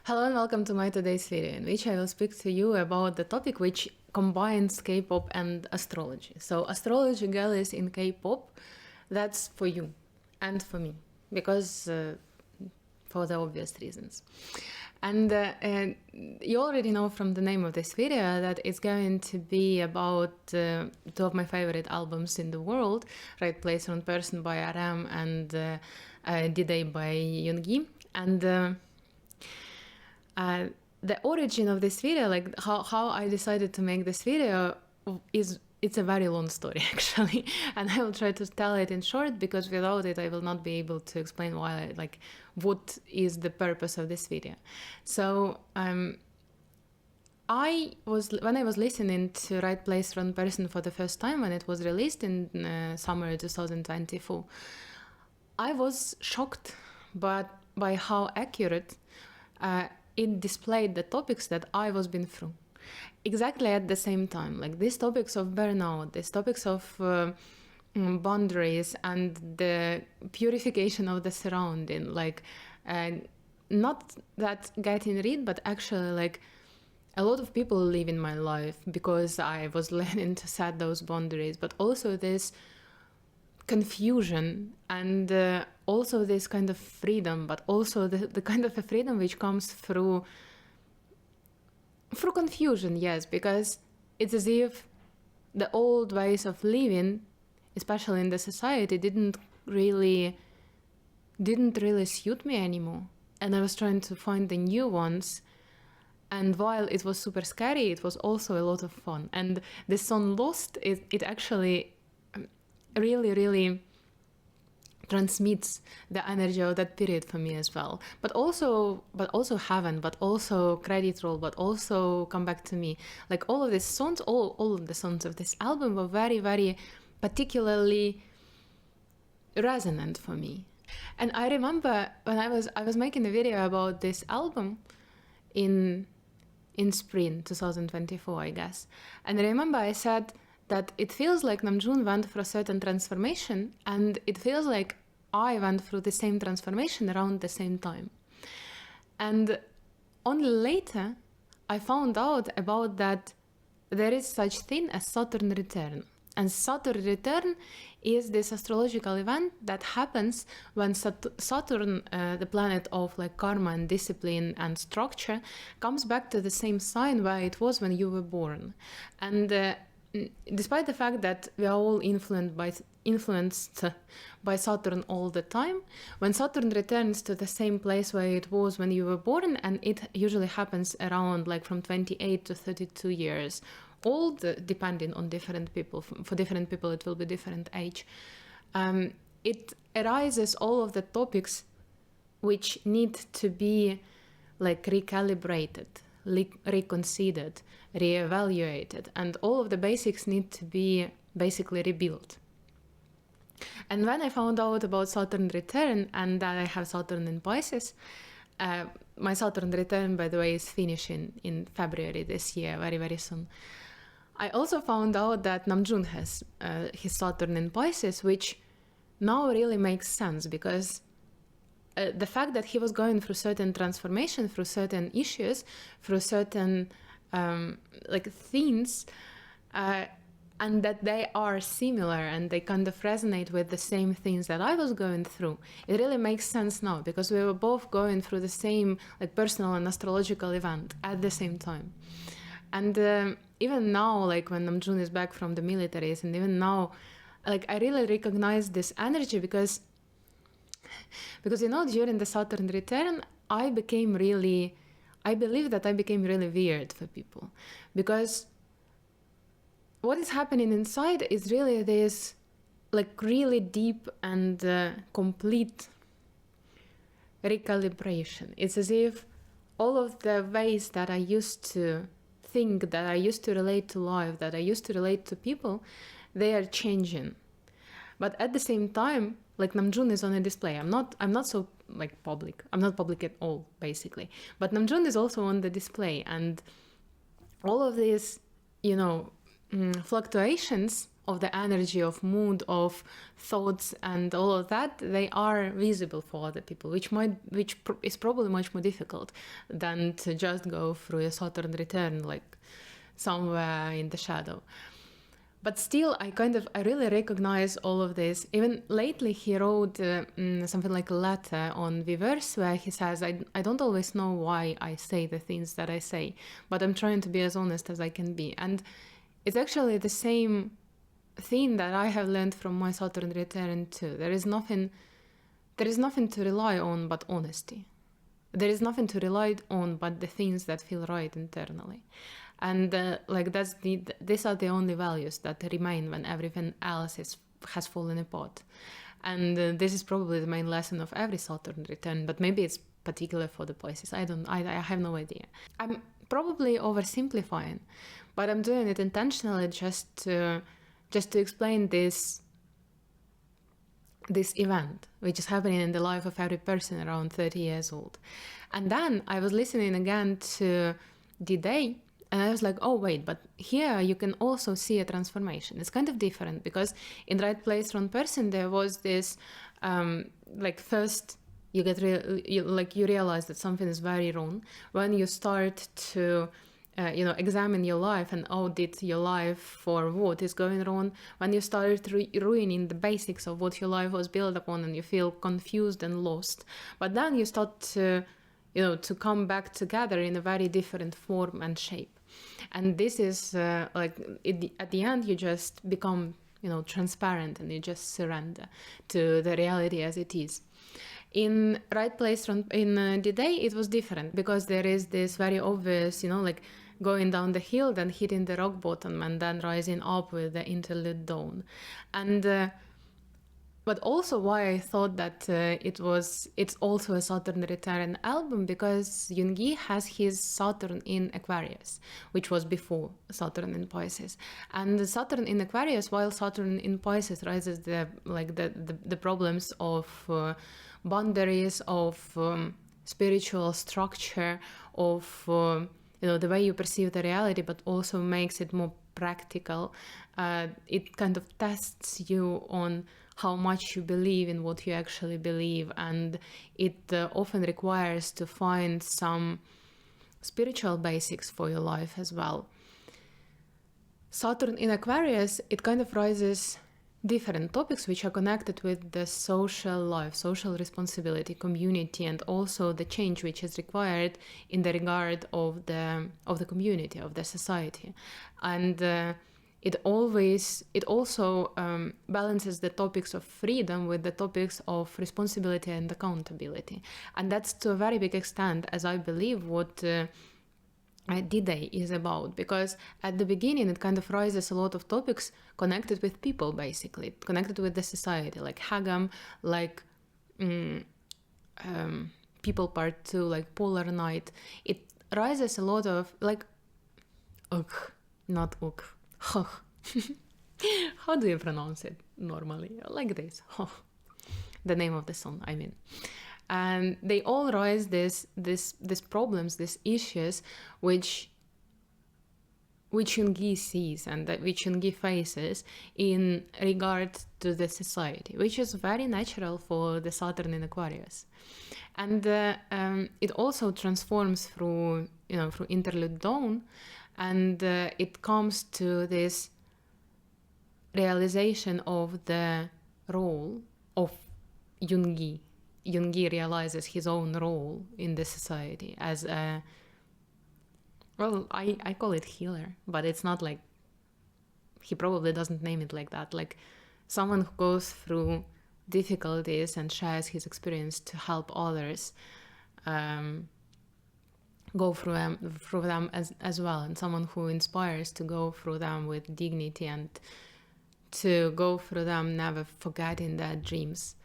Hello and welcome to my today's video, in which I will speak to you about the topic which combines K-pop and astrology. So astrology girlies in K-pop, that's for you and for me, because for the obvious reasons. And you already know from the name of this video that it's going to be about two of my favorite albums in the world, Right Place, Wrong Person by RM and D-Day by Yoongi. And the origin of this video, like how I decided to make this video, it's a very long story actually, and I will try to tell it in short, because without it I will not be able to explain why, what is the purpose of this video. So when I was listening to Right Place, Wrong Person for the first time when it was released in summer 2024, I was shocked by how accurate it displayed the topics that I was been through. Exactly at the same time, like these topics of burnout, these topics of boundaries and the purification of the surrounding, not that getting rid, but actually like a lot of people live in my life because I was learning to set those boundaries, but also this confusion and also this kind of freedom, but also the kind of a freedom which comes through confusion, yes, because it's as if the old ways of living, especially in the society, didn't really suit me anymore, and I was trying to find the new ones. And while it was super scary, it was also a lot of fun. And the song Lost, it actually really transmits the energy of that period for me as well. But also Heaven, but also Credit Roll, but also Come Back to Me. Like all of these songs, all of the songs of this album were very particularly resonant for me. And I remember when I was making a video about this album in spring 2024, I guess. And I remember I said that it feels like Namjoon went through a certain transformation, and it feels like I went through the same transformation around the same time. And only later I found out about that there is such thing as Saturn Return. And Saturn Return is this astrological event that happens when Saturn, the planet of like karma and discipline and structure, comes back to the same sign where it was when you were born. And despite the fact that we are all influenced by Saturn all the time, when Saturn returns to the same place where it was when you were born, and it usually happens around like from 28 to 32 years old, depending on different people. For different people it will be different age. It arises all of the topics which need to be like recalibrated, reconsidered, reevaluated, and all of the basics need to be basically rebuilt. And when I found out about Saturn Return and that I have Saturn in Pisces, my Saturn Return, by the way, is finishing in February this year, very soon. I also found out that Namjoon has his Saturn in Pisces, which now really makes sense, because the fact that he was going through certain transformation, through certain issues, through certain themes, and that they are similar and they kind of resonate with the same things that I was going through, it really makes sense now, because we were both going through the same like personal and astrological event at the same time. And even now, like when Namjoon is back from the militaries, and even now, like I really recognize this energy, because during the Saturn Return, I believe that I became really weird for people, because what is happening inside is really this like really deep and complete recalibration. It's as if all of the ways that I used to think, that I used to relate to life, that I used to relate to people, they are changing. But at the same time, like Namjoon is on a display. I'm not so like public. I'm not public at all, basically. But Namjoon is also on the display, and all of these, fluctuations of the energy, of mood, of thoughts, and all of that, they are visible for other people, which is probably much more difficult than to just go through a Saturn return, like somewhere in the shadow. But still, I really recognize all of this. Even lately, he wrote something like a letter on Viverse, where he says, I don't always know why I say the things that I say, but I'm trying to be as honest as I can be. And it's actually the same thing that I have learned from my Saturn return too. There is nothing to rely on but honesty. There is nothing to rely on but the things that feel right internally. And these are the only values that remain when everything else has fallen apart. And this is probably the main lesson of every Saturn return, but maybe it's particular for the Pisces. I have no idea. I'm probably oversimplifying, but I'm doing it intentionally just to explain this event, which is happening in the life of every person around 30 years old. And then I was listening again to D-Day, and I was like, oh, wait, but here you can also see a transformation. It's kind of different, because in Right Place, Wrong Person, there was this, first you realize that something is very wrong when you start to examine your life and audit your life for what is going wrong. When you start ruining the basics of what your life was built upon, and you feel confused and lost, but then you start to come back together in a very different form and shape. And this is at the end, you just become transparent, and you just surrender to the reality as it is. In Right Place, in D-Day, it was different, because there is this very obvious, going down the hill, then hitting the rock bottom, and then rising up with the interlude dawn. And but also why I thought that it's also a Saturn return album, because Jungi has his Saturn in Aquarius, which was before Saturn in Pisces. And Saturn in Aquarius, while Saturn in Pisces raises the problems of boundaries, of spiritual structure, of the way you perceive the reality, but also makes it more practical. It kind of tests you on how much you believe in what you actually believe, and it often requires to find some spiritual basics for your life as well. Saturn in Aquarius, it kind of raises different topics which are connected with the social life, social responsibility, community, and also the change which is required in the regard of the community, of the society. And it also balances the topics of freedom with the topics of responsibility and accountability. And that's to a very big extent, as I believe, what D-Day is about, because at the beginning it kind of raises a lot of topics connected with people, basically, connected with the society, like Hagam, like People Part 2, like Polar Night. It raises a lot of, how do you pronounce it normally? Like this. The name of the song, I mean. And they all raise these problems, these issues, which Jungi sees and which Jungi faces in regard to the society, which is very natural for the Saturn in Aquarius. And it also transforms through interlude dawn, and it comes to this realization of the role of Jungi. Jungi realizes his own role in the society as a, I call it healer, but it's not like, he probably doesn't name it like that, like someone who goes through difficulties and shares his experience to help others go through them as well, and someone who inspires to go through them with dignity and to go through them never forgetting their dreams.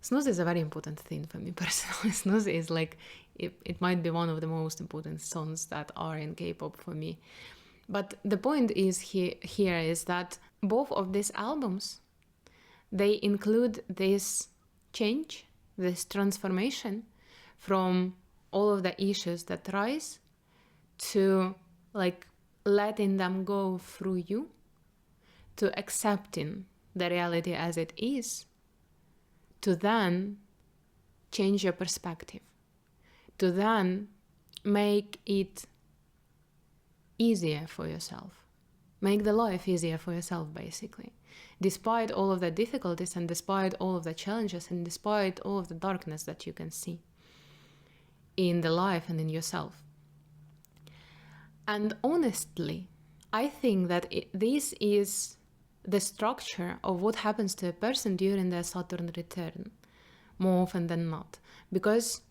Snooze is a very important thing for me personally. Snooze is like, it might be one of the most important songs that are in K-pop for me. But the point is here is that both of these albums, they include this change, this transformation from all of the issues that rise to like letting them go through you, to accepting the reality as it is, to then change your perspective, to then make it easier for yourself. Make the life easier for yourself, basically. Despite all of the difficulties and despite all of the challenges and despite all of the darkness that you can see in the life and in yourself. And honestly, I think that this is the structure of what happens to a person during their Saturn return, more often than not. Because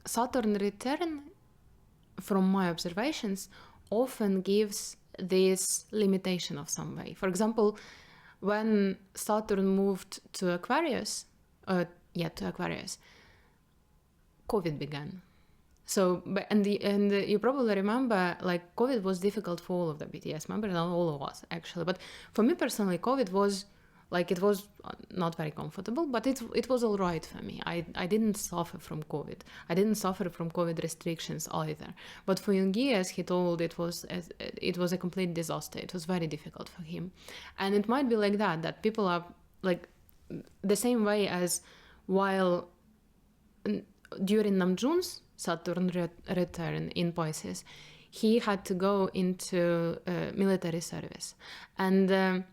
Saturn return, from my observations, often gives this limitation of some way. For example, when Saturn moved to Aquarius, COVID began. So, and you probably remember, like, COVID was difficult for all of the BTS members, not all of us, actually. But for me personally, COVID was, like, it was not very comfortable, but it was all right for me. I didn't suffer from COVID. I didn't suffer from COVID restrictions either. But for Yoongi, as he told, it was a complete disaster. It was very difficult for him. And it might be like that people are, like, the same way as while during Namjoon's Saturn return in Pisces, he had to go into military service. And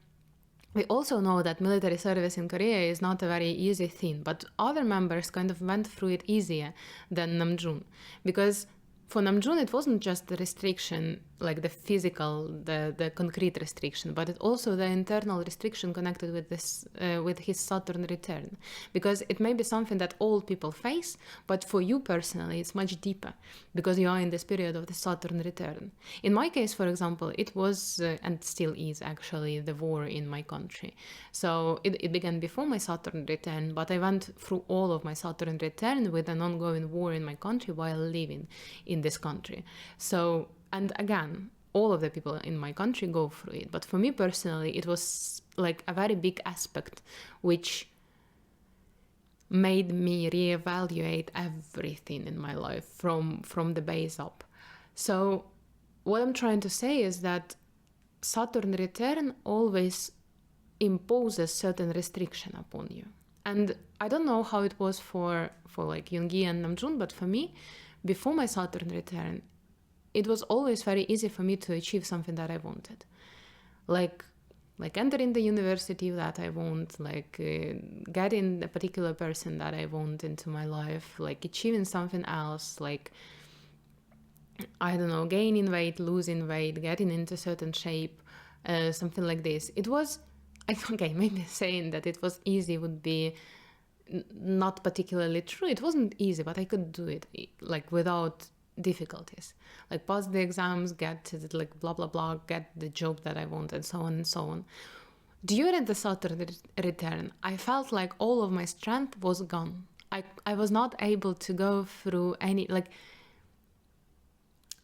we also know that military service in Korea is not a very easy thing, but other members kind of went through it easier than Namjoon. Because for Namjoon, it wasn't just the restriction, like the physical, the concrete restriction, but it also the internal restriction connected with this, with his Saturn return. Because it may be something that all people face, but for you personally, it's much deeper because you are in this period of the Saturn return. In my case, for example, it was, and still is actually, the war in my country. So it began before my Saturn return, but I went through all of my Saturn return with an ongoing war in my country while living in this country. So, and again, all of the people in my country go through it. But for me personally, it was like a very big aspect which made me reevaluate everything in my life from the base up. So what I'm trying to say is that Saturn return always imposes certain restriction upon you. And I don't know how it was for like Yoongi and Namjoon, but for me, before my Saturn return, it was always very easy for me to achieve something that I wanted. Like entering the university that I want, like getting a particular person that I want into my life, like achieving something else, like, I don't know, gaining weight, losing weight, getting into certain shape, something like this. It was, okay, maybe saying that it was easy would be not particularly true. It wasn't easy, but I could do it, like, without difficulties. Like, pass the exams, get, like, blah, blah, blah, get the job that I want, and so on and so on. During the Saturn return, I felt like all of my strength was gone. I was not able to go through any, like,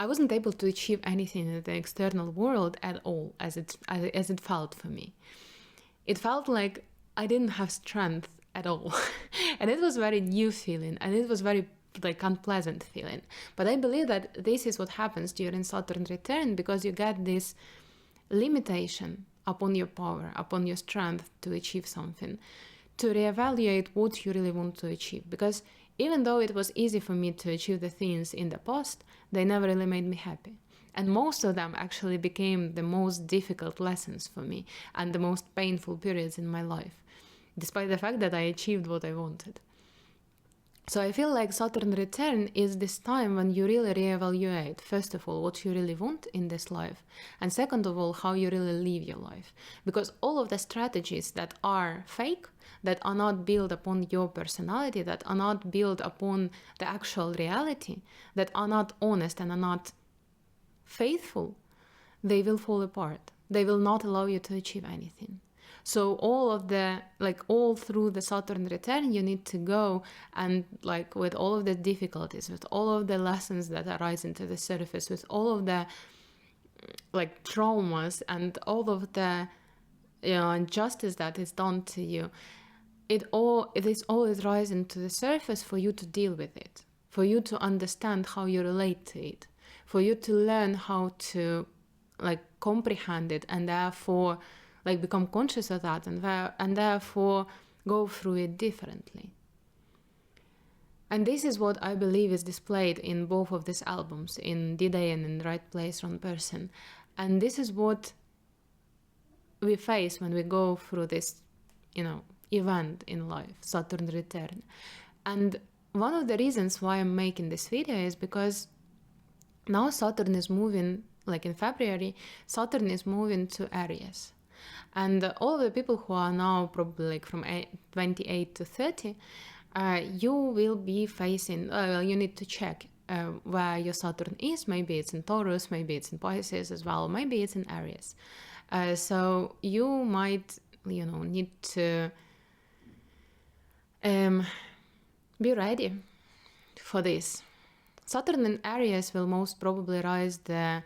I wasn't able to achieve anything in the external world at all, as it felt for me. It felt like I didn't have strength at all. And it was very new feeling, and it was very, like, unpleasant feeling. But I believe that this is what happens during Saturn return, because you get this limitation upon your power, upon your strength to achieve something, to reevaluate what you really want to achieve. Because even though it was easy for me to achieve the things in the past, they never really made me happy. And most of them actually became the most difficult lessons for me and the most painful periods in my life, despite the fact that I achieved what I wanted. So I feel like Saturn return is this time when you really reevaluate, first of all, what you really want in this life, and second of all, how you really live your life. Because all of the strategies that are fake, that are not built upon your personality, that are not built upon the actual reality, that are not honest and are not faithful, they will fall apart. They will not allow you to achieve anything. So all through the Saturn return, you need to go and, like, with all of the difficulties, with all of the lessons that arise into the surface, with all of the, like, traumas and all of the, injustice that is done to you, it is always rising to the surface for you to deal with it, for you to understand how you relate to it, for you to learn how to, like, comprehend it, and therefore, like become conscious of that, and therefore go through it differently. And this is what I believe is displayed in both of these albums, in D-Day and in Right Place, Wrong Person. And this is what we face when we go through this, event in life, Saturn Return. And one of the reasons why I'm making this video is because now Saturn is moving, like in February, Saturn is moving to Aries. And all the people who are now probably like from 28 to 30, you will be facing, you need to check where your Saturn is. Maybe it's in Taurus, maybe it's in Pisces as well, maybe it's in Aries. So you might, need to be ready for this. Saturn in Aries will most probably raise the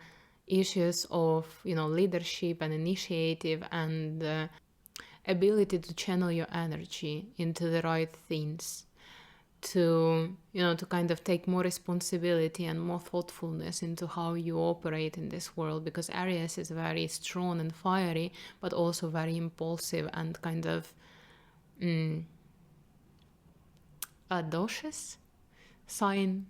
issues of, leadership and initiative and ability to channel your energy into the right things, to kind of take more responsibility and more thoughtfulness into how you operate in this world, because Aries is very strong and fiery, but also very impulsive and kind of audacious sign.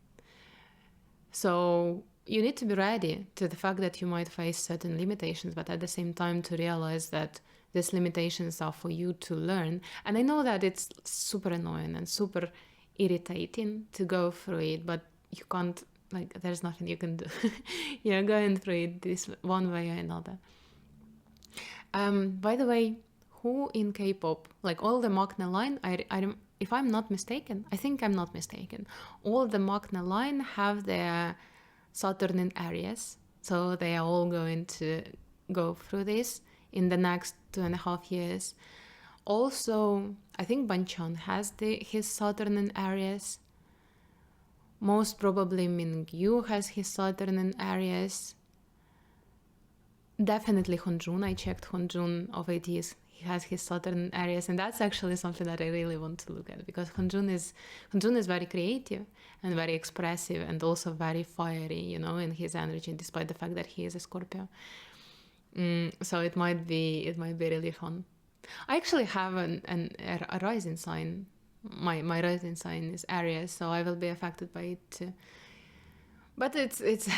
So you need to be ready to the fact that you might face certain limitations, but at the same time to realize that these limitations are for you to learn. And I know that it's super annoying and super irritating to go through it, but you can't, there's nothing you can do. You're going through it this one way or another. By the way, who in K-pop, like all the Magna line, if I'm not mistaken, I think I'm not mistaken, all the Magna line have their Saturn in Aries, so they are all going to go through this in the next 2.5 years. Also, I think Banchan has his Saturn in Aries. Most probably Mingyu has his Saturn in Aries. Definitely Honjun. I checked Honjun of ATs. He has his Saturn in Aries, and that's actually something that I really want to look at, because Honjun is very creative and very expressive and also very fiery, in his energy, despite the fact that he is a Scorpio. So it might be really fun. I actually have a rising sign. My rising sign is Aries, so I will be affected by it too. But it's it's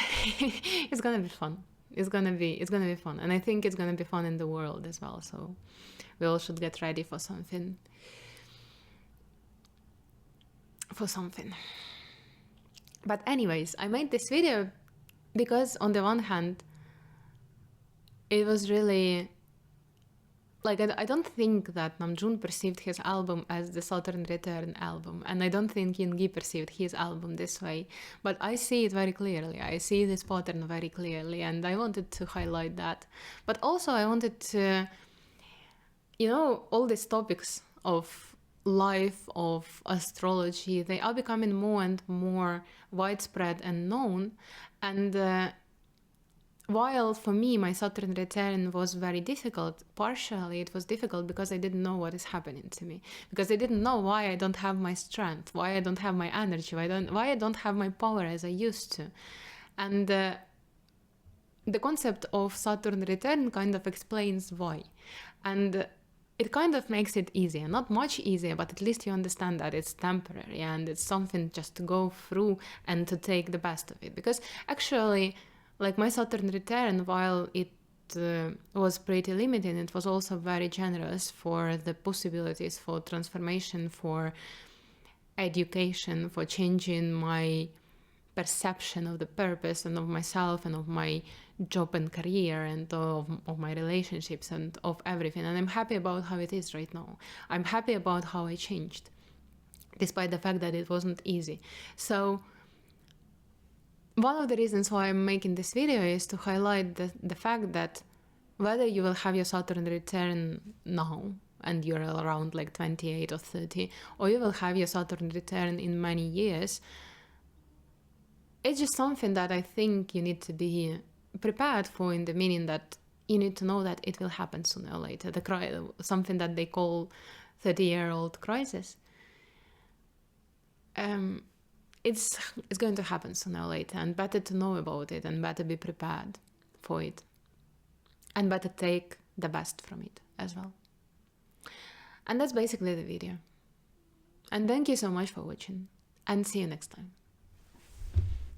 gonna be fun. It's gonna be fun, and I think it's gonna be fun in the world as well. So we all should get ready for something. But anyways, I made this video because on the one hand, it was really I don't think that Namjoon perceived his album as the Saturn Return album, and I don't think Yoongi perceived his album this way, but I see it very clearly. I see this pattern very clearly, and I wanted to highlight that. But also I wanted to, all these topics of life, of astrology, they are becoming more and more widespread and known, and while for me, my Saturn return was very difficult, partially it was difficult because I didn't know what is happening to me. Because I didn't know why I don't have my strength, why I don't have my energy, why I don't have my power as I used to. And the concept of Saturn return kind of explains why. And it kind of makes it easier. Not much easier, but at least you understand that it's temporary and it's something just to go through and to take the best of it. Because actually, my Saturn return, while it was pretty limited, it was also very generous for the possibilities for transformation, for education, for changing my perception of the purpose and of myself and of my job and career and of my relationships and of everything. And I'm happy about how it is right now. I'm happy about how I changed, despite the fact that it wasn't easy. So one of the reasons why I'm making this video is to highlight the fact that whether you will have your Saturn return now and you're around 28 or 30, or you will have your Saturn return in many years, it's just something that I think you need to be prepared for, in the meaning that you need to know that it will happen sooner or later. Something that they call 30-year-old crisis. It's going to happen sooner or later, and better to know about it and better be prepared for it and better take the best from it as well. And that's basically the video. And thank you so much for watching, and see you next time.